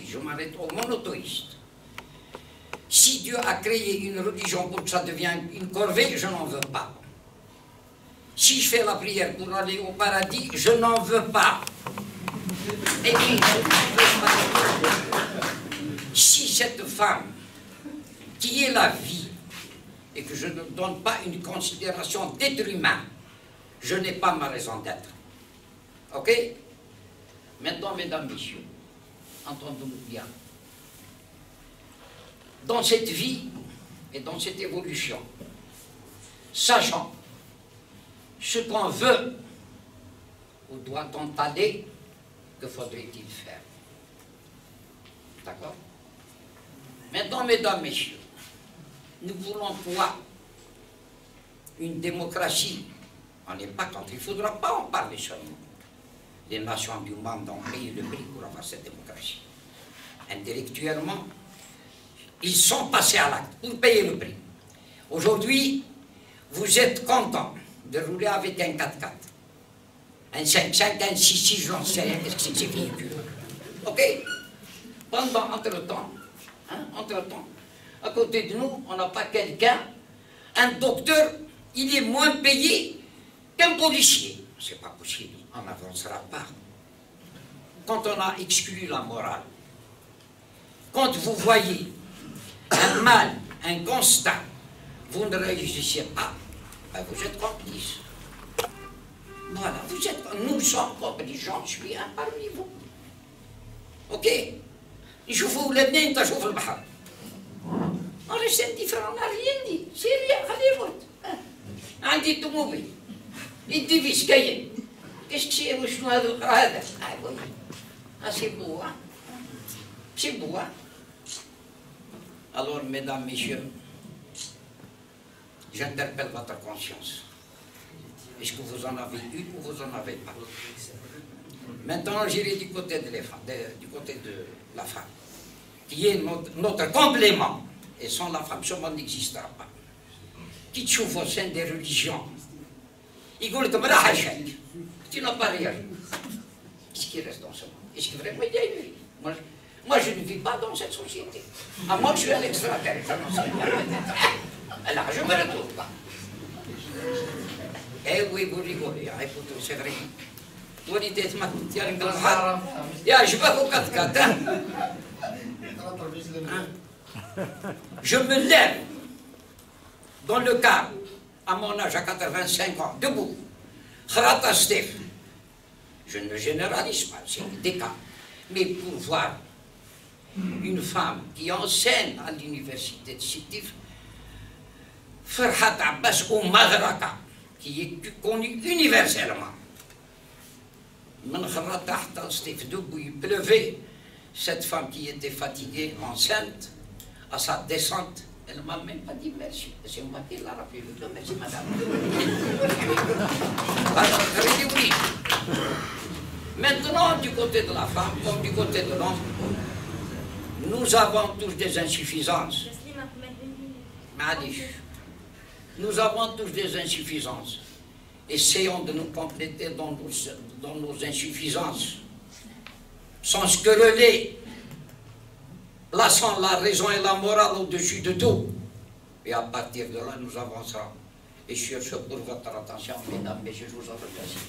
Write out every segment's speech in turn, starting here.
aujourd'hui, je m'arrête au monothéiste. Si Dieu a créé une religion pour que ça devienne une corvée, je n'en veux pas. Si je fais la prière pour aller au paradis, je n'en veux pas. Et puis, je n'en veux pas. Si cette femme, qui est la vie, et que je ne donne pas une considération d'être humain, je n'ai pas ma raison d'être. Ok? Maintenant, mesdames, messieurs, entendons-nous bien. Dans cette vie et dans cette évolution, sachant ce qu'on veut, où doit-on aller, que faudrait-il faire? D'accord? Maintenant, mesdames, messieurs, nous voulons quoi? Une démocratie. On n'est pas contre, il ne faudra pas en parler seulement. Les nations du monde ont payé le prix pour avoir cette démocratie. Intellectuellement, ils sont passés à l'acte pour payer le prix. Aujourd'hui, vous êtes content de rouler avec un 4x4. Un 5-5, un 6-6, j'en sais rien, est-ce que c'est véhicule? Ok? Entre-temps, à côté de nous, on n'a pas quelqu'un, un docteur, il est moins payé qu'un policier. C'est pas possible, on n'avancera pas. Quand on a exclu la morale, quand vous voyez un mal, un constat, vous ne réagissez pas, ben vous êtes complice. Voilà, nous sommes complices, j'en suis un parmi vous. Ok? يشوفوا ولادنا ينتشروا في البحر. On reste indifférent, on n'a rien dit. C'est rien, allez vote. عندي طوموبيل. يدي فيش كاين. كاش كشي وشنو هذا القرا هذا؟ سي بو. سي بو. Alors, mesdames, messieurs, j'interpelle votre conscience. Est-ce que vous en avez une ou vous n'en avez pas? Maintenant, j'irai du côté de la femme, qui est notre complément. Et sans la femme, ce monde n'existera pas. Qui trouve au sein des religions, il dit que tu n'as pas rien. Qu'est-ce qui reste dans ce monde? Est-ce que vraiment il y a une vie? Moi, je ne vis pas dans cette société. À moi, je suis un extraterrestre. Alors, je ne me retrouve pas. Eh oui, vous rigolez, écoute, c'est vrai. Je me lève dans le cas, à mon âge, à 85 ans, debout. Je ne généralise pas, c'est des cas. Mais pour voir une femme qui enseigne à l'université de Sétif, Farhat Abbas ou Madraka, qui est connue universellement. Debout, il pleuvait. Cette femme qui était fatiguée, enceinte, à sa descente, elle ne m'a même pas dit merci. C'est moi qui l'a rappelé. Merci, madame. Alors, je dis oui. Maintenant, du côté de la femme, comme du côté de l'homme, nous avons tous des insuffisances. Nous avons tous des insuffisances. Essayons de nous compléter dans nos insuffisances, sans se quereller, plaçant la raison et la morale au-dessus de tout. Et à partir de là, nous avancerons. Et sur ce, pour votre attention, mesdames, messieurs, je vous en remercie.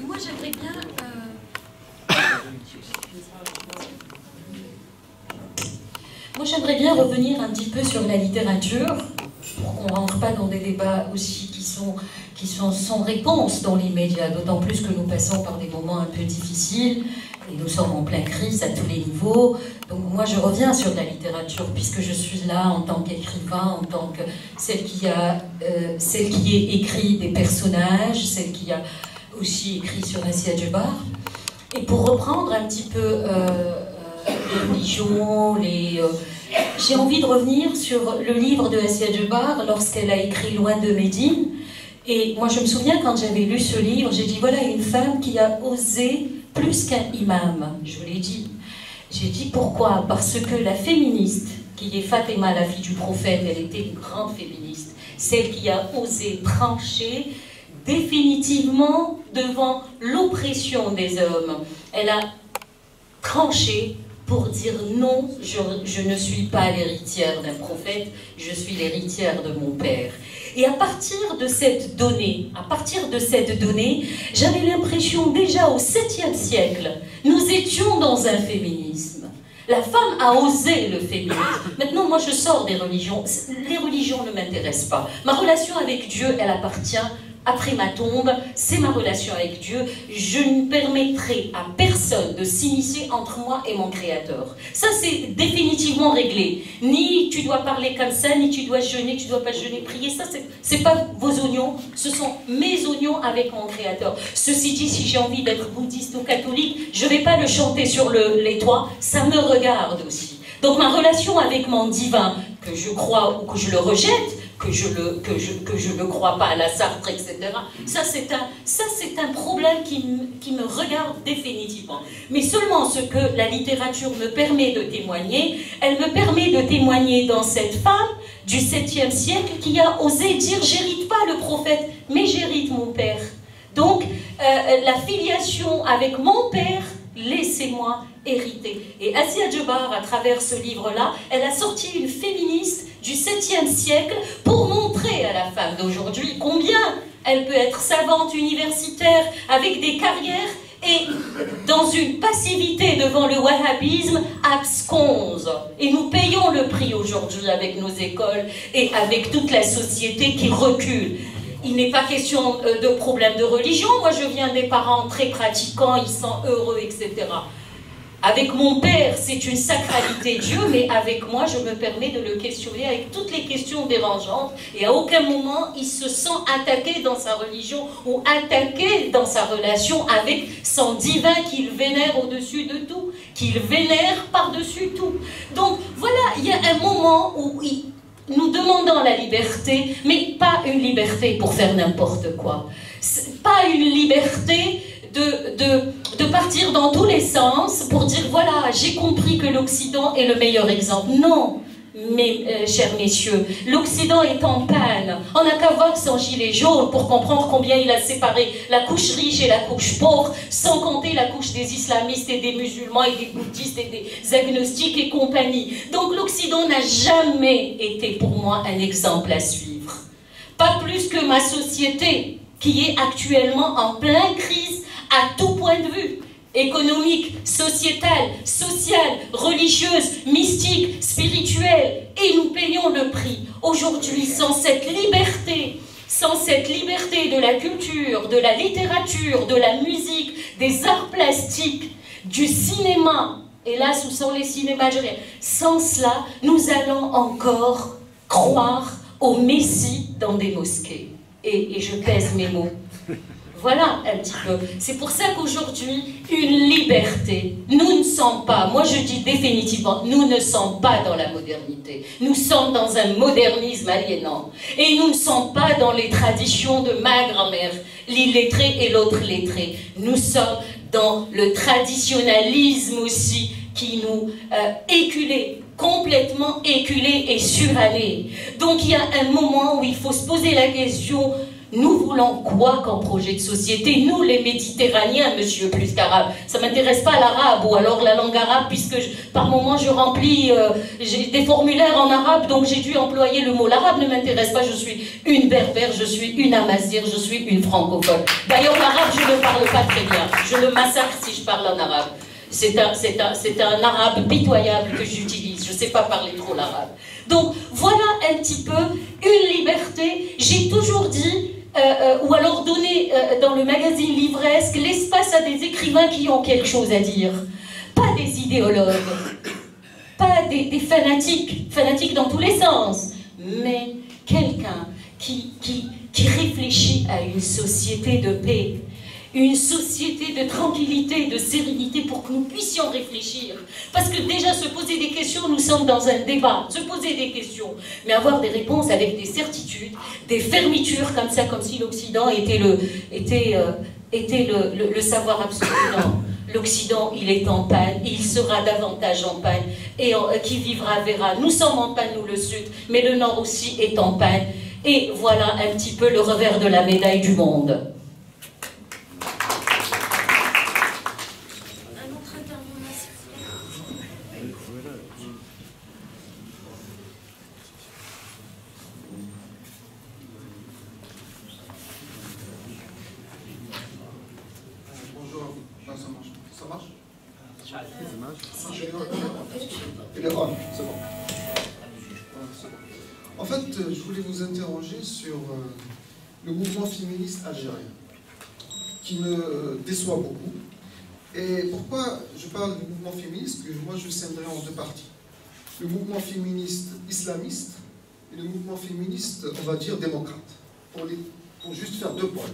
Moi, j'aimerais bien... Moi, j'aimerais bien revenir un petit peu sur la littérature, pour qu'on ne rentre pas dans des débats aussi qui sont sans réponse dans les médias, d'autant plus que nous passons par des moments un peu difficiles, et nous sommes en pleine crise à tous les niveaux. Donc moi, je reviens sur la littérature, puisque je suis là en tant qu'écrivain, en tant que celle qui a écrit des personnages, celle qui a aussi écrit sur Assia Djebar. Et pour reprendre un petit peu... les religions, j'ai envie de revenir sur le livre de Assia Djebar lorsqu'elle a écrit Loin de Médine. Et moi je me souviens quand j'avais lu ce livre, j'ai dit voilà une femme qui a osé plus qu'un imam, je vous l'ai dit. J'ai dit pourquoi? Parce que la féministe, qui est Fatima, la fille du prophète, elle était une grande féministe, celle qui a osé trancher définitivement devant l'oppression des hommes. Elle a tranché pour dire non, je ne suis pas l'héritière d'un prophète, je suis l'héritière de mon père. Et à partir de cette donnée, j'avais l'impression déjà au 7e siècle, nous étions dans un féminisme. La femme a osé le féminisme. Maintenant, moi, je sors des religions. Les religions ne m'intéressent pas. Ma relation avec Dieu, elle appartient après ma tombe. C'est ma relation avec Dieu. Je ne permettrai à personne de s'immiscer entre moi et mon Créateur. Ça, c'est définitivement réglé. Ni tu dois parler comme ça, ni tu dois jeûner, tu ne dois pas jeûner, prier. Ça, c'est pas vos oignons. Ce sont mes oignons avec mon Créateur. Ceci dit, si j'ai envie d'être bouddhiste ou catholique, je ne vais pas le chanter sur les toits. Ça me regarde aussi. Donc ma relation avec mon divin, que je crois ou que je le rejette, que je ne crois pas à la Sartre, etc. Ça, c'est un problème qui me regarde définitivement. Mais seulement ce que la littérature me permet de témoigner, elle me permet de témoigner dans cette femme du 7e siècle qui a osé dire « j'hérite pas le prophète, mais j'hérite mon père ». Donc, la filiation avec mon père, laissez-moi hériter. Et Asia Djebar, à travers ce livre-là, elle a sorti une féministe du 7e siècle pour montrer à la femme d'aujourd'hui combien elle peut être savante, universitaire, avec des carrières et dans une passivité devant le wahhabisme absconse. Et nous payons le prix aujourd'hui avec nos écoles et avec toute la société qui recule. Il n'est pas question de problème de religion. Moi, je viens des parents très pratiquants, ils sont heureux, etc. Avec mon père, c'est une sacralité Dieu, mais avec moi, je me permets de le questionner avec toutes les questions dérangeantes. Et à aucun moment, il se sent attaqué dans sa religion ou attaqué dans sa relation avec son divin qu'il vénère au-dessus de tout, qu'il vénère par-dessus tout. Donc voilà, il y a un moment où nous demandons la liberté, mais pas une liberté pour faire n'importe quoi. Pas une liberté de partir dans tous les sens pour dire voilà, j'ai compris que l'Occident est le meilleur exemple. Non, mes chers messieurs, l'Occident est en panne. On n'a qu'à voir son gilet jaune pour comprendre combien il a séparé la couche riche et la couche pauvre, sans compter la couche des islamistes et des musulmans et des bouddhistes et des agnostiques et compagnie. Donc l'Occident n'a jamais été pour moi un exemple à suivre. Pas plus que ma société, qui est actuellement en pleine crise à tout point de vue, économique, sociétale, sociale, religieuse, mystique, spirituelle, et nous payons le prix. Aujourd'hui, sans cette liberté de la culture, de la littérature, de la musique, des arts plastiques, du cinéma, hélas, où sont les cinémas algériens? Sans cela, nous allons encore croire au Messie dans des mosquées. Et je pèse mes mots. Voilà un petit peu. C'est pour ça qu'aujourd'hui, une liberté, nous ne sommes pas, moi je dis définitivement, nous ne sommes pas dans la modernité. Nous sommes dans un modernisme aliénant. Et nous ne sommes pas dans les traditions de ma grand-mère, l'illettré et l'autre lettré. Nous sommes dans le traditionnalisme aussi qui nous éculé, complètement éculé et suranné. Donc il y a un moment où il faut se poser la question. Nous voulons quoi comme projet de société? Nous, les Méditerranéens, monsieur, plus qu'arabe. Ça ne m'intéresse pas l'arabe ou alors la langue arabe, puisque par moment je remplis des formulaires en arabe, donc j'ai dû employer le mot. L'arabe ne m'intéresse pas, je suis une berbère, je suis une amazigh, je suis une francophone. D'ailleurs, l'arabe, je ne parle pas très bien. Je le massacre si je parle en arabe. C'est un arabe pitoyable que j'utilise. Je ne sais pas parler trop l'arabe. Donc, voilà un petit peu une liberté. J'ai toujours dit... ou alors donner dans le magazine Livresque l'espace à des écrivains qui ont quelque chose à dire. Pas des idéologues, pas des fanatiques dans tous les sens, mais quelqu'un qui réfléchit à une société de paix, une société de tranquillité, de sérénité pour que nous puissions réfléchir. Parce que déjà se poser des questions, nous sommes dans un débat, se poser des questions, mais avoir des réponses avec des certitudes, des fermetures comme ça, comme si l'Occident était le savoir absolu. Non. L'Occident, il est en panne, il sera davantage en panne, et qui vivra verra. Nous sommes en panne, nous le Sud, mais le Nord aussi est en panne. Et voilà un petit peu le revers de la médaille du monde. En fait, je voulais vous interroger sur le mouvement féministe algérien, qui me déçoit beaucoup. Et pourquoi je parle du mouvement féministe? Que moi je le scinderai en deux parties. Le mouvement féministe islamiste et le mouvement féministe, on va dire, démocrate. Pour juste faire deux points.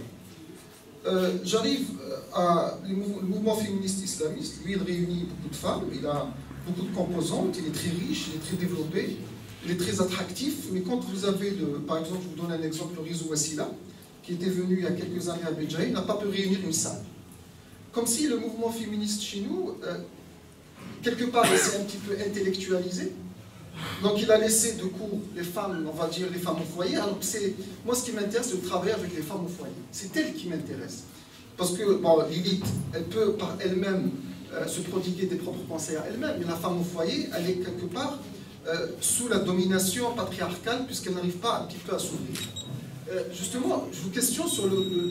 J'arrive à le mouvement féministe islamiste. Lui, il réunit beaucoup de femmes, il a beaucoup de composantes, il est très riche, il est très développé, il est très attractif. Mais quand vous avez, par exemple, je vous donne un exemple, le Rizou Wassila, qui était venu il y a quelques années à Béjaï, il n'a pas pu réunir une salle. Comme si le mouvement féministe chez nous, quelque part, il s'est un petit peu intellectualisé. Donc il a laissé de côté les femmes, on va dire les femmes au foyer. Alors moi ce qui m'intéresse, c'est de travailler avec les femmes au foyer. C'est elles qui m'intéressent. Parce que bon, l'élite, elle peut par elle-même se prodiguer des propres pensées à elle-même, mais la femme au foyer, elle est quelque part sous la domination patriarcale, puisqu'elle n'arrive pas un petit peu à s'ouvrir. Justement, je vous questionne sur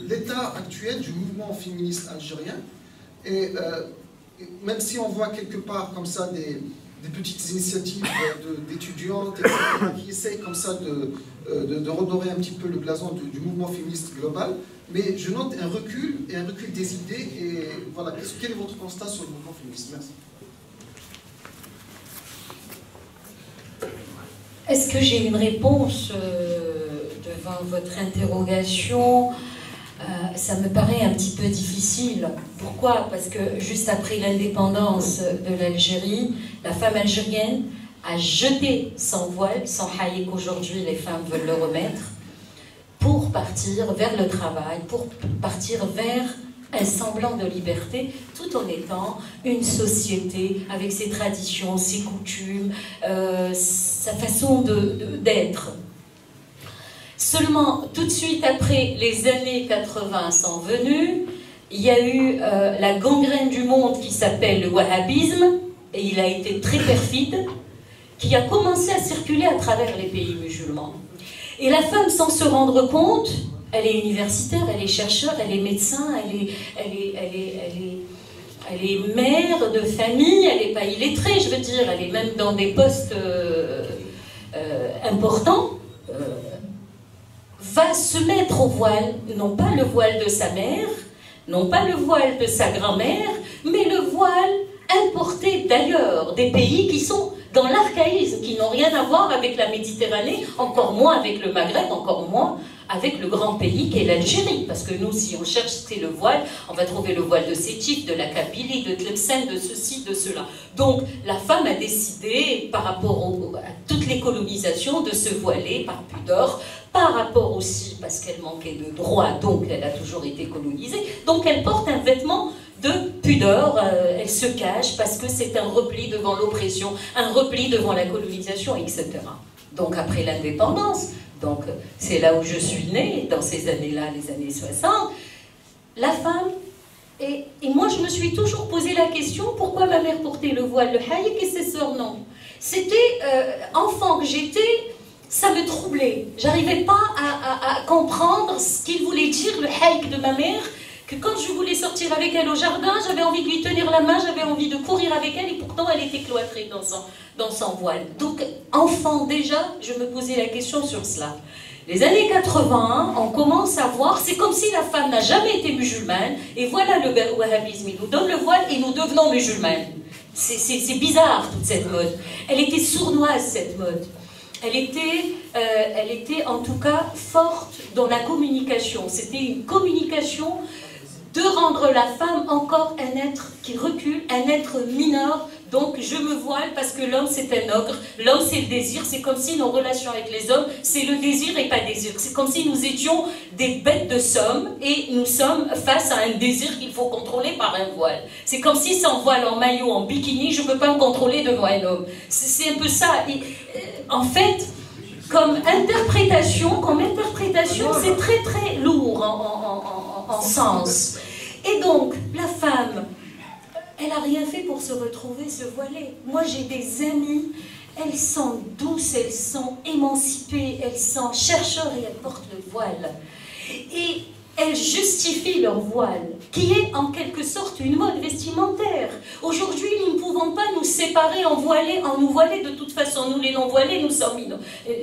l'état actuel du mouvement féministe algérien. Et même si on voit quelque part comme ça des petites initiatives d'étudiantes, etc., qui essayent comme ça de redorer un petit peu le blason du mouvement féministe global, mais je note un recul des idées. Et voilà, quel est votre constat sur le mouvement féministe? Merci. Est-ce que j'ai une réponse devant votre interrogation? Ça me paraît un petit peu difficile. Pourquoi? Parce que juste après l'indépendance de l'Algérie, la femme algérienne a jeté son voile, son haïk qu'aujourd'hui les femmes veulent le remettre, pour partir vers le travail, pour partir vers un semblant de liberté, tout en étant une société avec ses traditions, ses coutumes, sa façon d'être. Seulement, tout de suite après les années 80 sont venues, il y a eu la gangrène du monde qui s'appelle le wahhabisme, et il a été très perfide, qui a commencé à circuler à travers les pays musulmans. Et la femme, sans se rendre compte, elle est universitaire, elle est chercheur, elle est médecin, elle est mère de famille, elle n'est pas illettrée, je veux dire, elle est même dans des postes importants, va se mettre au voile, non pas le voile de sa mère, non pas le voile de sa grand-mère, mais le voile importé d'ailleurs, des pays qui sont dans l'archaïsme, qui n'ont rien à voir avec la Méditerranée, encore moins avec le Maghreb, encore moins avec le grand pays qu'est l'Algérie. Parce que nous, si on cherche le voile, on va trouver le voile de Sétif, de la Kabylie, de Tlemcen, de ceci, de cela. Donc la femme a décidé, par rapport à toutes les colonisations, de se voiler par pudeur, par rapport aussi parce qu'elle manquait de droits, donc elle a toujours été colonisée. Donc elle porte un vêtement de pudeur, elle se cache parce que c'est un repli devant l'oppression, un repli devant la colonisation, etc. Donc après l'indépendance, donc c'est là où je suis née, dans ces années-là, les années 60, la femme, et moi je me suis toujours posé la question, pourquoi ma mère portait le voile, le haïk, et ses sœurs non? C'était, enfant que j'étais, ça me troublait. J'arrivais pas à comprendre ce qu'il voulait dire, le haïk de ma mère, que quand je voulais sortir avec elle au jardin, j'avais envie de lui tenir la main, j'avais envie de courir avec elle, et pourtant elle était cloîtrée dans son voile. Donc, enfant déjà, je me posais la question sur cela. Les années 80, on commence à voir, c'est comme si la femme n'a jamais été musulmane, et voilà le wahhabisme, il nous donne le voile et nous devenons musulmanes. C'est bizarre toute cette mode. Elle était sournoise cette mode. Elle était en tout cas forte dans la communication. C'était une communication de rendre la femme encore un être qui recule, un être mineur. Donc je me voile parce que l'homme c'est un ogre, l'homme c'est le désir, c'est comme si nos relations avec les hommes c'est le désir et pas le désir. C'est comme si nous étions des bêtes de somme et nous sommes face à un désir qu'il faut contrôler par un voile. C'est comme si sans voile, en maillot, en bikini, je ne peux pas me contrôler devant un homme. C'est un peu ça. Et, en fait, comme interprétation, c'est très très lourd en sens. Et donc, la femme, elle n'a rien fait pour se retrouver, se voiler. Moi, j'ai des amies, elles sont douces, elles sont émancipées, elles sont chercheurs et elles portent le voile. Et elles justifient leur voile, qui est en quelque sorte une mode vestimentaire. Aujourd'hui, nous ne pouvons pas nous séparer en nous voiler. De toute façon, nous les non-voilés, nous sommes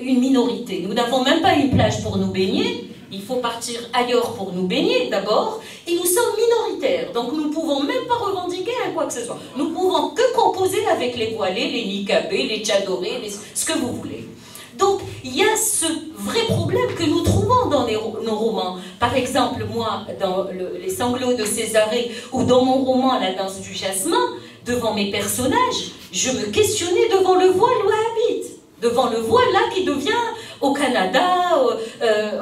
une minorité. Nous n'avons même pas une plage pour nous baigner. Il faut partir ailleurs pour nous baigner d'abord. Et nous sommes minoritaires. Donc nous ne pouvons même pas revendiquer à quoi que ce soit. Nous ne pouvons que composer avec les voilés, les niqabés, les tchadorés, ce que vous voulez. Donc, il y a ce vrai problème que nous trouvons dans nos romans. Par exemple, moi, dans Les sanglots de Césarée, ou dans mon roman La danse du jasmin, devant mes personnages, je me questionnais devant le voile wahhabite. Devant le voile, là, qui devient au Canada,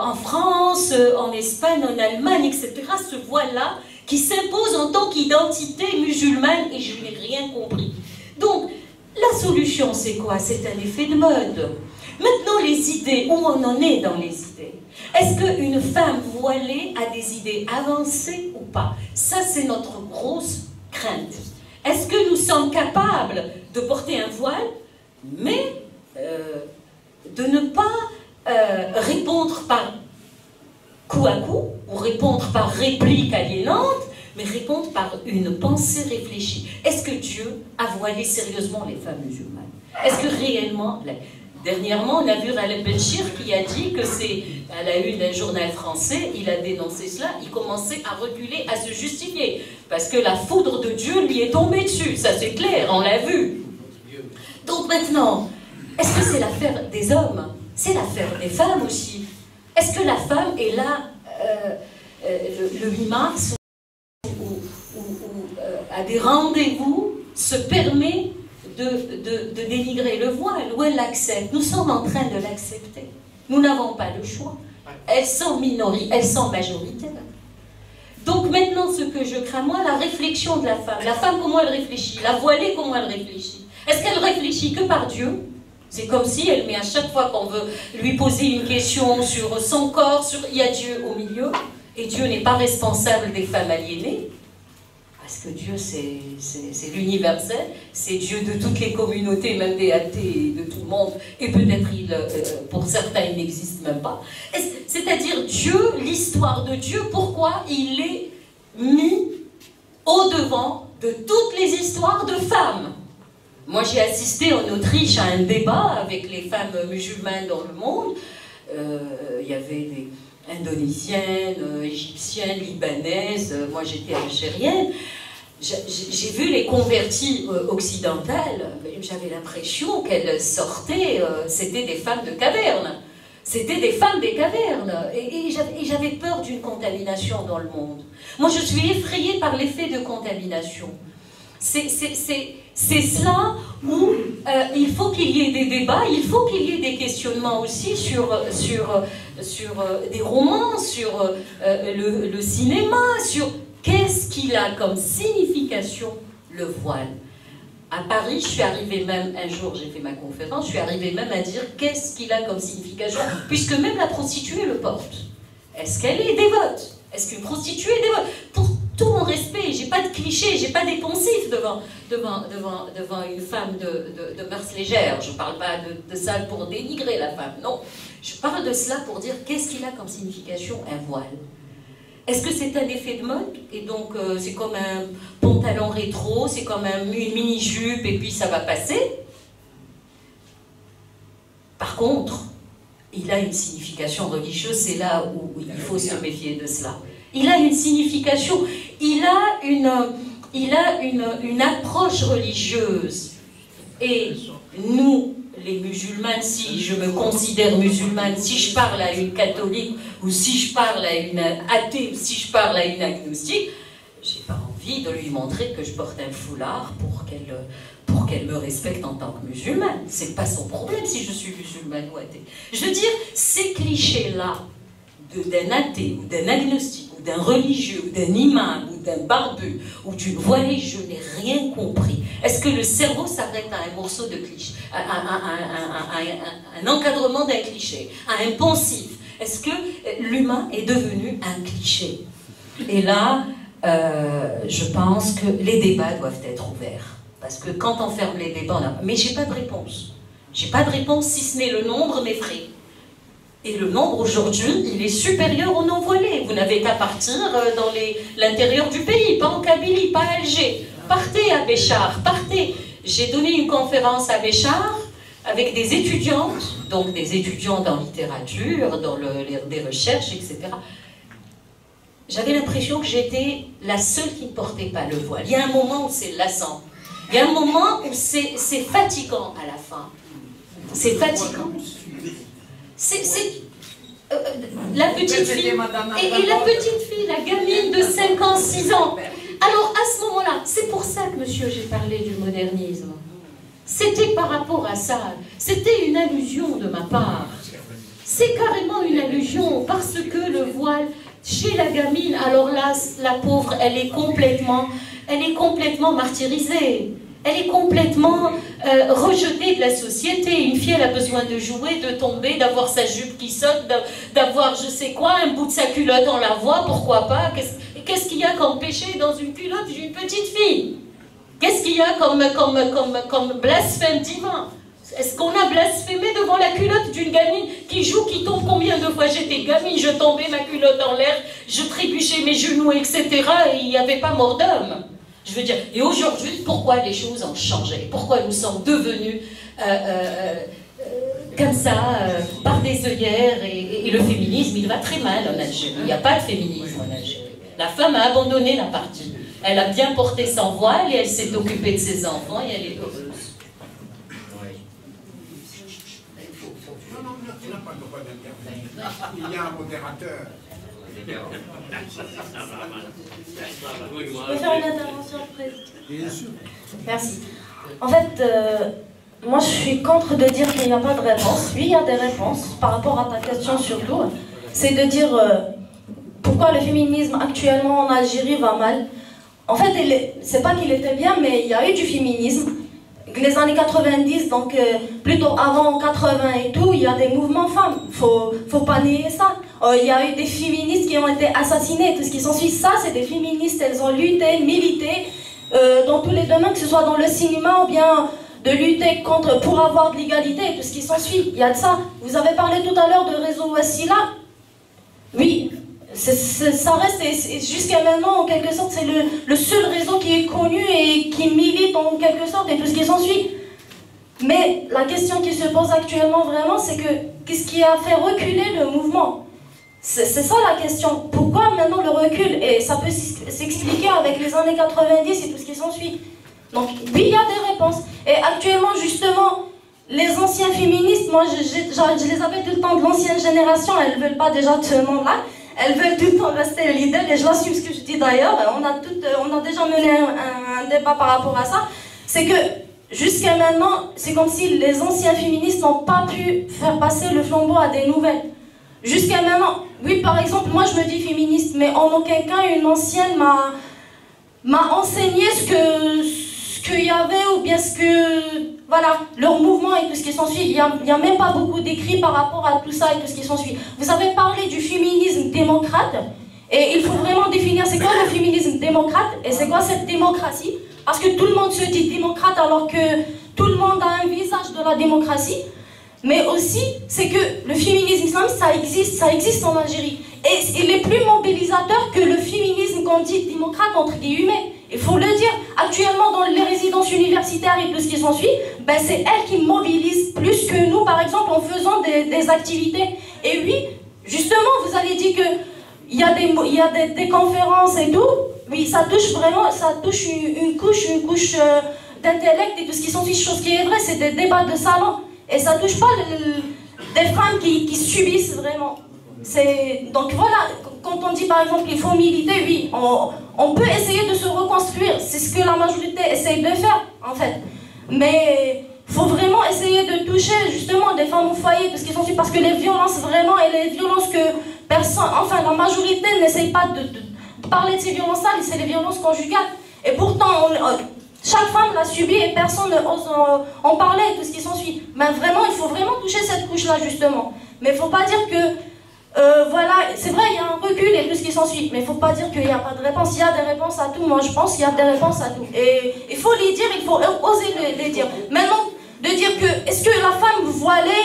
en France, en Espagne, en Allemagne, etc. Ce voile-là, qui s'impose en tant qu'identité musulmane, et je n'ai rien compris. Donc, la solution, c'est quoi? C'est un effet de mode. Maintenant, les idées, où on en est dans les idées? Est-ce qu'une femme voilée a des idées avancées ou pas? Ça, c'est notre grosse crainte. Est-ce que nous sommes capables de porter un voile, mais de ne pas répondre par coup à coup, ou répondre par réplique aliénante, mais répondre par une pensée réfléchie? Est-ce que Dieu a voilé sérieusement les femmes musulmanes? Est-ce que réellement... Dernièrement, on a vu Raled Benchir qui a dit que c'est à la une d'un journal français, il a dénoncé cela, il commençait à reculer, à se justifier, parce que la foudre de Dieu lui est tombée dessus, ça c'est clair, on l'a vu. Donc maintenant, est-ce que c'est l'affaire des hommes? C'est l'affaire des femmes aussi. Est-ce que la femme est là le 8 mars ou à des rendez-vous se permet de dénigrer le voile, ou elle l'accepte? Nous sommes en train de l'accepter. Nous n'avons pas le choix. Elles sont majoritaires. Donc maintenant, ce que je crains, moi, la réflexion de la femme, comment elle réfléchit? La voilée, comment elle réfléchit? Est-ce qu'elle réfléchit que par Dieu? C'est comme si elle met à chaque fois qu'on veut lui poser une question sur son corps, il y a Dieu au milieu, et Dieu n'est pas responsable des femmes aliénées. Parce que Dieu, c'est l'universel, c'est Dieu de toutes les communautés, même des athées, de tout le monde, et peut-être, pour certains, il n'existe même pas. C'est-à-dire Dieu, l'histoire de Dieu, pourquoi il est mis au-devant de toutes les histoires de femmes? Moi, j'ai assisté en Autriche à un débat avec les femmes musulmanes dans le monde. Il y avait des indonésiennes, égyptiennes, libanaises, moi j'étais algérienne. J'ai vu les converties occidentales, j'avais l'impression qu'elles sortaient, c'était des femmes de caverne. C'était des femmes des cavernes. Et j'avais peur d'une contamination dans le monde. Moi je suis effrayée par l'effet de contamination. C'est cela où il faut qu'il y ait des débats, il faut qu'il y ait des questionnements aussi sur des romans, sur le cinéma, sur qu'est-ce qu'il a comme signification le voile. À Paris, je suis arrivée même, un jour j'ai fait ma conférence, je suis arrivée même à dire qu'est-ce qu'il a comme signification, puisque même la prostituée le porte. Est-ce qu'elle est dévote? Est-ce qu'une prostituée est dévote? Pour tout mon respect, j'ai pas de clichés, j'ai pas des poncifs devant une femme de mœurs légères. Je parle pas de ça pour dénigrer la femme, non. Je parle de cela pour dire qu'est-ce qu'il a comme signification un voile. Est-ce que c'est un effet de mode? Et donc c'est comme un pantalon rétro, c'est comme une mini-jupe et puis ça va passer? Par contre, il a une signification religieuse, c'est là où il faut se méfier de cela. Il a une signification, il a une approche religieuse. Et nous, les musulmanes, si je me considère musulmane, si je parle à une catholique, ou si je parle à une athée, ou si je parle à une agnostique, j'ai pas envie de lui montrer que je porte un foulard pour qu'elle me respecte en tant que musulmane. C'est pas son problème si je suis musulmane ou athée. Je veux dire, ces clichés-là, d'un athée, ou d'un agnostique, ou d'un religieux, ou d'un imam, ou d'un barbu, ou d'une voilée, je n'ai rien compris. Est-ce que le cerveau s'arrête à un morceau de cliché, un encadrement d'un cliché, à un poncif? Est-ce que l'humain est devenu un cliché? Et là, je pense que les débats doivent être ouverts. Parce que quand on ferme les débats, on a... Mais j'ai pas de réponse. J'ai pas de réponse si ce n'est le nombre m'effraie. Et le nombre aujourd'hui, il est supérieur aux non-voilés. Vous n'avez qu'à partir dans l'intérieur du pays, pas en Kabylie, pas à Alger. Partez à Béchar, partez. J'ai donné une conférence à Béchar avec des étudiantes, donc des étudiantes en littérature, dans des recherches, etc. J'avais l'impression que j'étais la seule qui ne portait pas le voile. Il y a un moment où c'est lassant. Il y a un moment où c'est fatigant à la fin. C'est fatigant. La petite fille, et la petite fille, la gamine de 5 ans, 6 ans. Alors à ce moment-là, c'est pour ça que, monsieur, j'ai parlé du modernisme. C'était par rapport à ça. C'était une allusion de ma part. C'est carrément une allusion, parce que le voile, chez la gamine, alors là, la pauvre, elle est complètement martyrisée. Elle est complètement rejetée de la société. Une fille, elle a besoin de jouer, de tomber, d'avoir sa jupe qui saute, d'avoir je sais quoi, un bout de sa culotte, on la voit, pourquoi pas. Qu'est-ce qu'il y a comme péché dans une culotte d'une petite fille? Qu'est-ce qu'il y a comme blasphème divin? Est-ce qu'on a blasphémé devant la culotte d'une gamine qui joue, qui tombe? Combien de fois j'étais gamine, je tombais, ma culotte en l'air, je trébuchais mes genoux, etc. Et il n'y avait pas mort d'homme. Je veux dire, et aujourd'hui, pourquoi les choses ont changé? Pourquoi nous sommes devenus comme ça, par des œillères, et le féminisme, il va très mal en Algérie. Il n'y a pas de féminisme en Algérie. La femme a abandonné la partie. Elle a bien porté son voile et elle s'est occupée de ses enfants et elle est heureuse. Tu n'as pas le droit d'intervenir. Il y a un modérateur. Je peux faire une intervention, Président? Bien sûr. Merci. En fait, moi je suis contre de dire qu'il n'y a pas de réponse. Oui, il y a des réponses par rapport à ta question surtout. C'est de dire pourquoi le féminisme actuellement en Algérie va mal. En fait, c'est pas qu'il était bien, mais il y a eu du féminisme. Les années 90, donc plutôt avant 80 et tout, il y a des mouvements femmes. Faut pas nier ça. Il y a eu des féministes qui ont été assassinées, tout ce qui s'ensuit. Ça, c'est des féministes. Elles ont lutté, milité dans tous les domaines, que ce soit dans le cinéma ou bien de lutter pour avoir de l'égalité, tout ce qui s'ensuit. Il y a de ça. Vous avez parlé tout à l'heure de réseau Wassila. Oui. Ça reste, jusqu'à maintenant, en quelque sorte, c'est le seul réseau qui est connu et qui milite en quelque sorte et tout ce qui s'ensuit. Mais la question qui se pose actuellement vraiment, c'est que qu'est-ce qui a fait reculer le mouvement? C'est ça la question. Pourquoi maintenant le recul? Et ça peut s'expliquer avec les années 90 et tout ce qui s'ensuit. Donc oui, il y a des réponses. Et actuellement, justement, les anciens féministes, moi je les appelle tout le temps de l'ancienne génération, elles ne veulent pas déjà de ce nom-là. Elles veulent tout le temps rester leader, et je l'assume ce que je dis d'ailleurs. On a déjà mené un débat par rapport à ça. C'est que jusqu'à maintenant, c'est comme si les anciens féministes n'ont pas pu faire passer le flambeau à des nouvelles. Jusqu'à maintenant, oui, par exemple, moi je me dis féministe, mais en aucun cas une ancienne m'a enseigné ce qu'il y avait, ou bien ce que... Voilà, leur mouvement et tout ce qui s'ensuit. Il n'y a même pas beaucoup d'écrits par rapport à tout ça et tout ce qui s'ensuit. Vous avez parlé du féminisme démocrate, et il faut vraiment définir c'est quoi le féminisme démocrate et c'est quoi cette démocratie. Parce que tout le monde se dit démocrate alors que tout le monde a un visage de la démocratie. Mais aussi, c'est que le féminisme islamiste, ça existe en Algérie. Et il est plus mobilisateur que le féminisme qu'on dit démocrate, entre guillemets. Il faut le dire, actuellement dans les résidences universitaires et tout ce qui s'ensuit, ben c'est elles qui mobilisent plus que nous, par exemple, en faisant des activités. Et oui, justement, vous avez dit qu'il y a des conférences et tout. Oui, ça touche vraiment, ça touche une couche d'intellect et tout ce qui s'ensuit. Chose qui est vraie, c'est des débats de salon. Et ça touche pas des femmes qui subissent vraiment. Donc voilà, quand on dit par exemple qu'il faut militer, oui, on peut essayer de se reconstruire. C'est ce que la majorité essaye de faire, en fait. Mais il faut vraiment essayer de toucher justement des femmes au foyer, parce que les violences vraiment, et les violences que personne, enfin la majorité n'essaye pas de parler de ces violences-là, c'est les violences conjugales. Et pourtant, chaque femme l'a subi et personne n'ose en parler, tout ce qui s'ensuit. Mais vraiment, il faut vraiment toucher cette couche-là, justement. Mais il ne faut pas dire que, voilà, c'est vrai, il y a un recul et tout ce qui s'ensuit. Mais il ne faut pas dire qu'il n'y a pas de réponse. Il y a des réponses à tout. Moi, je pense qu'il y a des réponses à tout. Et il faut les dire, il faut oser les dire. Maintenant, de dire que, est-ce que la femme voilée,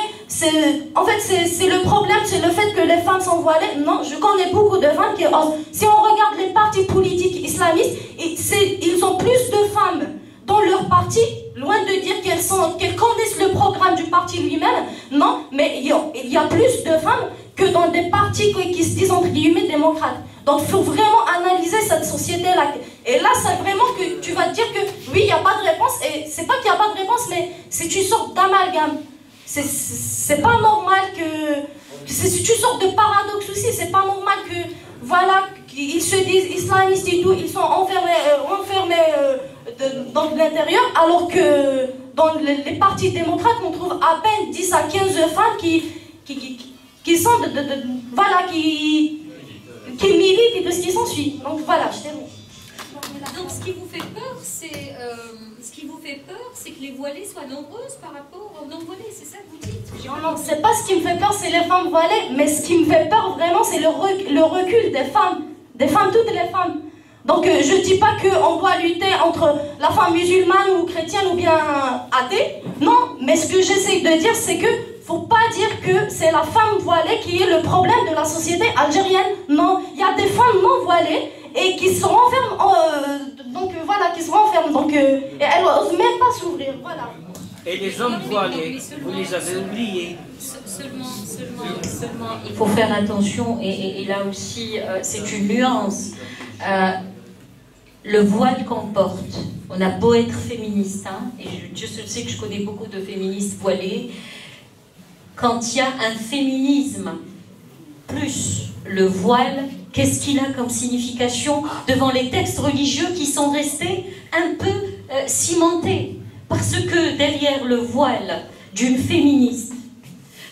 en fait, c'est le problème, c'est le fait que les femmes sont voilées. Non, je connais beaucoup de femmes qui osent. Si on regarde les partis politiques islamistes, ils ont plus de femmes dans leur parti, loin de dire qu'elles connaissent le programme du parti lui-même. Non, mais il y a plus de femmes que dans des partis qui se disent entre guillemets démocrates. Donc il faut vraiment analyser cette société-là. Et là, c'est vraiment que tu vas te dire que oui, il n'y a pas de réponse. Et c'est pas qu'il n'y a pas de réponse, mais c'est une sorte d'amalgame. C'est pas normal que... C'est une sorte de paradoxe aussi. C'est pas normal que, voilà, qu'ils se disent islamistes et tout, ils sont enfermés dans l'intérieur, alors que dans les partis démocrates, on trouve à peine 10 à 15 femmes qui sont voilà, qui militent et tout ce qui s'ensuit. Donc voilà, je termine. Donc ce qui vous fait peur, c'est que les voilées soient nombreuses par rapport aux non-voilées, c'est ça que vous dites? Non, c'est pas ce qui me fait peur, c'est les femmes voilées, mais ce qui me fait peur vraiment, c'est le recul des femmes, toutes les femmes. Donc je ne dis pas qu'on doit lutter entre la femme musulmane ou chrétienne ou bien athée, non, mais ce que j'essaie de dire, c'est que faut pas dire que c'est la femme voilée qui est le problème de la société algérienne. Non, il y a des femmes non voilées et qui se renferment, et elles n'osent même pas s'ouvrir, voilà. Et les hommes voilés, vous les avez oubliés. Seulement, il faut faire attention, et là aussi, c'est une nuance. Le voile qu'on porte, on a beau être féministe, hein, et je sais que je connais beaucoup de féministes voilées, quand il y a un féminisme plus le voile, qu'est-ce qu'il a comme signification devant les textes religieux qui sont restés un peu cimentés? Parce que derrière le voile d'une féministe,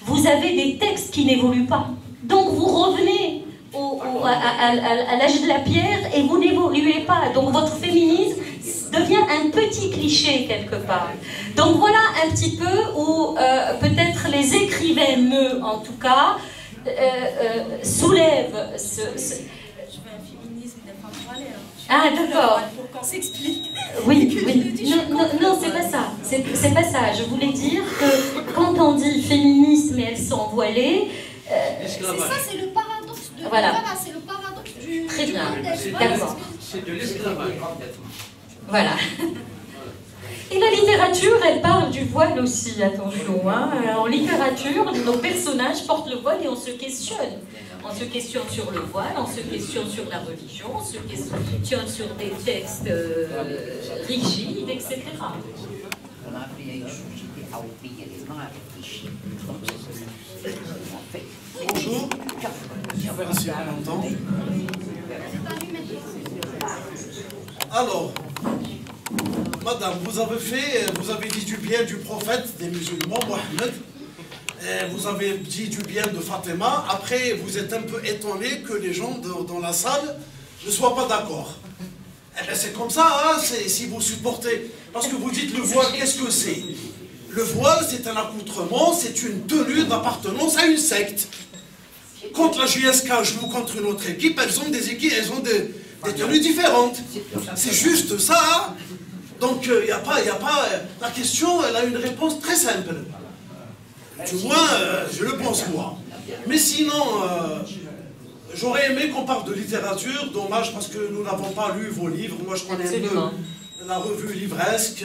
vous avez des textes qui n'évoluent pas. Donc vous revenez à l'âge de la pierre et vous n'évoluez pas. Donc votre féminisme devient un petit cliché quelque part. Donc voilà un petit peu où peut-être les écrivaines, en tout cas, soulèvent ce... Je veux un féminisme des femmes voilées. Ah d'accord. Pour qu'on s'explique. Oui, oui. Non, c'est pas ça. C'est pas ça. Je voulais dire que quand on dit féminisme et elles sont voilées... c'est ça, c'est le paradoxe de... Voilà. C'est le paradoxe du... Très bien. D'accord. C'est de l'esclavage. Voilà. Et la littérature, elle parle du voile aussi, attention. Hein. En littérature, nos personnages portent le voile et on se questionne. On se questionne sur le voile, on se questionne sur la religion, on se questionne sur des textes rigides, etc. On a appris à une société à oublier les mains avec des chiens. Bonjour. Merci longtemps. Alors, madame, vous avez dit du bien du prophète des musulmans, Mohammed. Vous avez dit du bien de Fatima. Après, vous êtes un peu étonné que les gens dans la salle ne soient pas d'accord. Eh bien, c'est comme ça, hein, si vous supportez. Parce que vous dites le voile, qu'est-ce que c'est? Le voile, c'est un accoutrement, c'est une tenue d'appartenance à une secte. Quand la JSK joue contre une autre équipe, elles ont des tenues différentes. C'est juste ça. Hein. Donc, il n'y a pas... La question, elle a une réponse très simple. Du moins, je le pense moi. Mais sinon, j'aurais aimé qu'on parle de littérature. Dommage parce que nous n'avons pas lu vos livres. Moi, je connais un peu la revue livresque.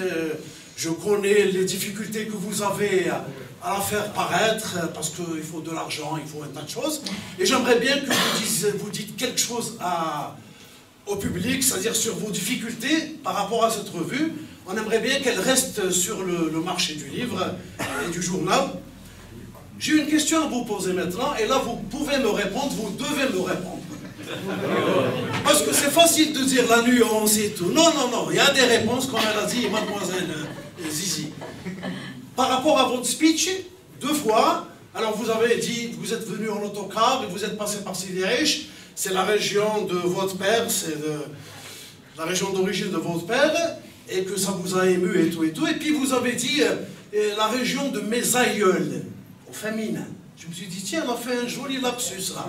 Je connais les difficultés que vous avez à la faire paraître, parce qu'il faut de l'argent, il faut un tas de choses. Et j'aimerais bien que vous dites quelque chose au public, c'est-à-dire sur vos difficultés par rapport à cette revue. On aimerait bien qu'elle reste sur le marché du livre et du journal. J'ai une question à vous poser maintenant, et là vous pouvez me répondre, vous devez me répondre. Parce que c'est facile de dire la nuance et tout. Non, non, non, il y a des réponses, comme elle a dit, mademoiselle Zizi. Par rapport à votre speech, 2 fois, Alors vous avez dit, vous êtes venu en autocar et vous êtes passé par Sidi Riche, c'est la région de votre père, c'est la région d'origine de votre père, et que ça vous a ému et tout, et puis vous avez dit la région de mes aïeuls, au féminin. Je me suis dit, tiens, elle a fait un joli lapsus là.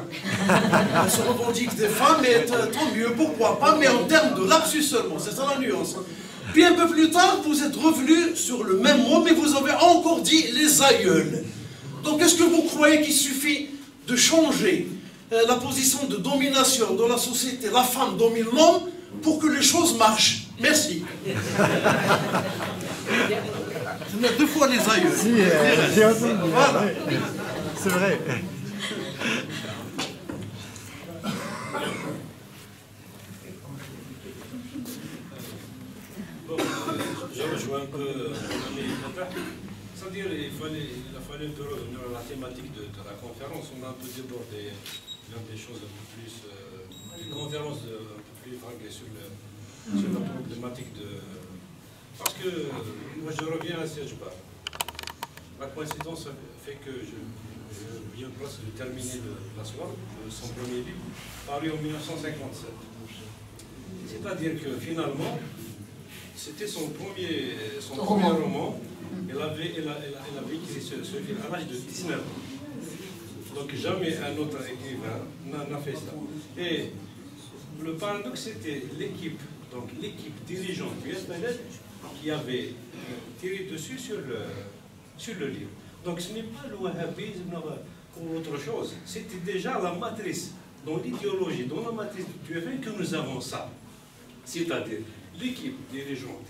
Elle se revendique des femmes, et tant mieux, pourquoi pas, mais en termes de lapsus seulement, c'est ça la nuance. Puis un peu plus tard, vous êtes revenu sur le même mot, mais vous avez encore dit les aïeuls. Donc est-ce que vous croyez qu'il suffit de changer la position de domination dans la société, la femme domine l'homme, pour que les choses marchent? Merci. Je mets 2 fois les aïeux. Si, j'ai entendu. Voilà. C'est vrai. Bon, je rejoins un peu mon ami Papa. C'est-à-dire il a fallu un peu revenir à la thématique de la conférence. On a un peu débordé vers des choses un peu plus... une conférence un peu plus vague sur la problématique de... Parce que moi je reviens à Siège Bar. La coïncidence fait que je viens presque de terminer la soirée, son premier livre, paru en 1957. C'est-à-dire que finalement, c'était son premier roman. Elle avait écrit ce livre à l'âge de 19 ans. Donc jamais un autre écrivain n'a fait ça. Et le paradoxe, c'était l'équipe dirigeante du SPLS qui avait tiré dessus sur le livre. Donc ce n'est pas le wahhabisme ou autre chose, c'était déjà la matrice, dans l'idéologie, dans la matrice du FN que nous avons ça. C'est-à-dire l'équipe dirigeante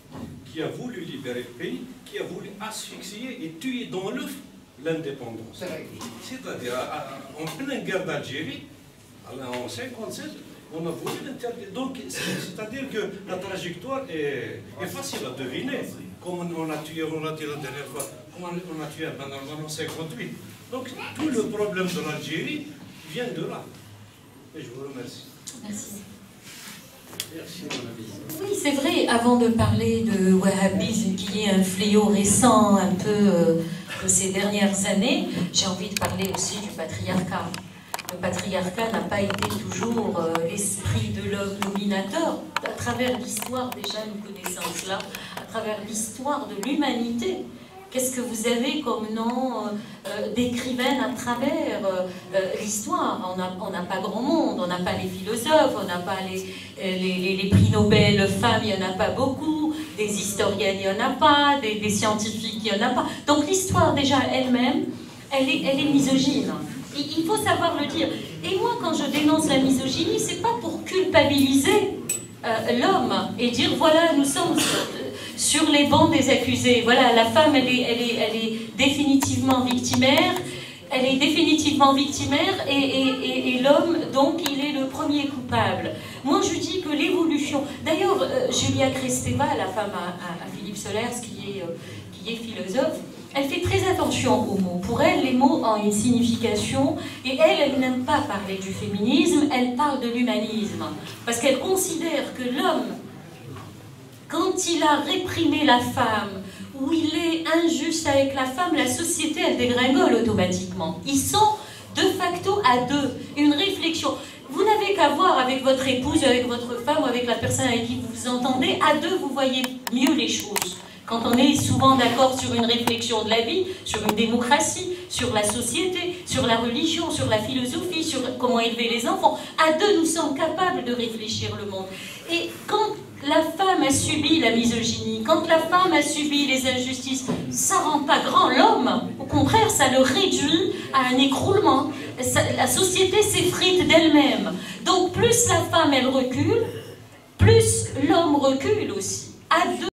qui a voulu libérer le pays, qui a voulu asphyxier et tuer dans l'œuf l'indépendance. C'est-à-dire, en pleine guerre d'Algérie, en 1957, on a voulu l'interdire. Donc, c'est-à-dire que la trajectoire est facile à deviner. Comme on a tué la dernière fois, comme on a tué en 1958. Donc, tout le problème de l'Algérie vient de là. Et je vous remercie. Merci. Merci, mon ami. Oui, c'est vrai, avant de parler de wahhabisme, qui est un fléau récent un peu de ces dernières années, j'ai envie de parler aussi du patriarcat. Le patriarcat n'a pas été toujours l'esprit de l'homme dominateur. À travers l'histoire, déjà, nous connaissons cela, à travers l'histoire de l'humanité. Qu'est-ce que vous avez comme nom d'écrivaine à travers l'histoire? On n'a pas grand monde, on n'a pas les philosophes, on n'a pas les prix Nobel femmes, il n'y en a pas beaucoup, des historiennes, il n'y en a pas, des scientifiques, il n'y en a pas. Donc l'histoire déjà elle-même, elle est misogyne. Il faut savoir le dire. Et moi, quand je dénonce la misogynie, c'est pas pour culpabiliser l'homme et dire voilà, nous sommes sur les bancs des accusés. Voilà, la femme, elle est définitivement victimaire. Elle est définitivement victimaire et l'homme, donc, il est le premier coupable. Moi, je dis que l'évolution... D'ailleurs, Julia Kristeva, la femme à Philippe Solers, qui est philosophe, elle fait très attention aux mots. Pour elle, les mots ont une signification. Et elle n'aime pas parler du féminisme, elle parle de l'humanisme. Parce qu'elle considère que l'homme, quand il a réprimé la femme, où il est injuste avec la femme, la société, elle dégringole automatiquement. Ils sont de facto à deux. Une réflexion. Vous n'avez qu'à voir avec votre épouse, avec votre femme, ou avec la personne avec qui vous vous entendez. À deux, vous voyez mieux les choses. Quand on est souvent d'accord sur une réflexion de la vie, sur une démocratie, sur la société, sur la religion, sur la philosophie, sur comment élever les enfants, à deux, nous sommes capables de réfléchir le monde. Et quand la femme a subi la misogynie, quand la femme a subi les injustices, ça ne rend pas grand l'homme. Au contraire, ça le réduit à un écroulement. La société s'effrite d'elle-même. Donc plus la femme, elle recule, plus l'homme recule aussi. À deux.